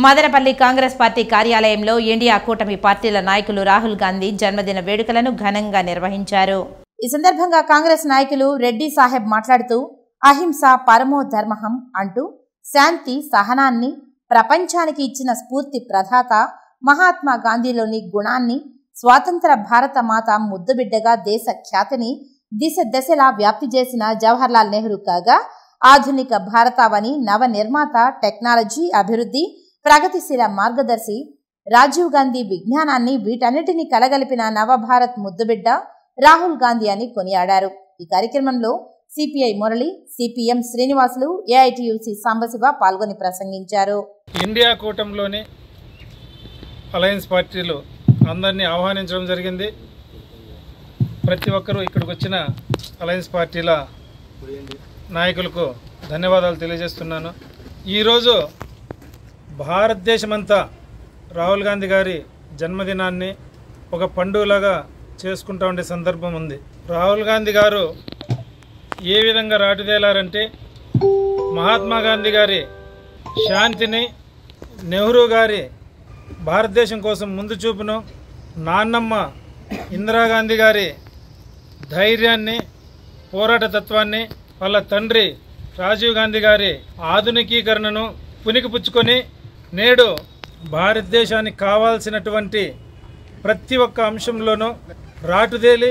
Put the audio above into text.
Madanapalle Congress party కార్యాలయంలో India కూటమి పార్టీల నాయకులు రాహుల్ గాంధీ జన్మదిన వేడుకలను ఘనంగా నిర్వహించారు. ఈ సందర్భంగా కాంగ్రెస్ నాయకులు రెడ్డి సాహెబ్ మాట్లాడుతూ అహింస పరమో ధర్మహం అంటూ శాంతి సహనాన్ని ప్రపంచానికి ఇచ్చిన స్ఫూర్తి ప్రదాత మహాత్మా గాంధీలోని గుణాన్ని స్వాతంత్ర భారత మాత ముద్దుబిడ్డగా దేశ ఖ్యాతిని దిశ దశలా వ్యాప్తి చేసిన జవహర్లాల్ నెహ్రూ కాగా ఆధునిక భారతావని నవ నిర్మాత టెక్నాలజీ అభివృద్ధి ప్రగతిశీల మార్గదర్శి రాజీవ్ గాంధీ విజ్ఞానాన్ని వీటన్నిటిని కలగలిపిన నవభారత్ ముద్దుబిడ్డ రాహుల్ గాంధీ అని కొనియాడారు. ఈ కార్యక్రమంలో CPI Murali, CPM Srinivasulu, AITUC Sambasiva పాల్గొని ప్రసంగించారు. ఇండియా కూటమిలోని అలయన్స్ పార్టీలు అందరినీ ఆహ్వానించడం జరిగింది. ప్రతి ఒక్కరూ ఇక్కడికి వచ్చిన అలయన్స్ పార్టీల నాయకులకు ధన్యవాదాలు తెలియజేస్తున్నాను. ఈరోజు భారతదేశమంతా రాహుల్ గాంధీ గారి జన్మదినాన్ని ఒక పండుగలాగా చేసుకుంటూ ఉండే సందర్భం ఉంది. రాహుల్ గాంధీ గారు ఏ విధంగా రాటుదేలారంటే మహాత్మా గాంధీ గారి శాంతిని, నెహ్రూ గారి భారతదేశం కోసం ముందు చూపును, నాన్నమ్మ ఇందిరాగాంధీ గారి ధైర్యాన్ని, పోరాట తత్వాన్ని, వాళ్ళ తండ్రి రాజీవ్ గాంధీ గారి ఆధునికీకరణను పుణికిపుచ్చుకొని నేడు భారతదేశానికి కావాల్సినటువంటి ప్రతి ఒక్క అంశంలోనూ రాటుదేలి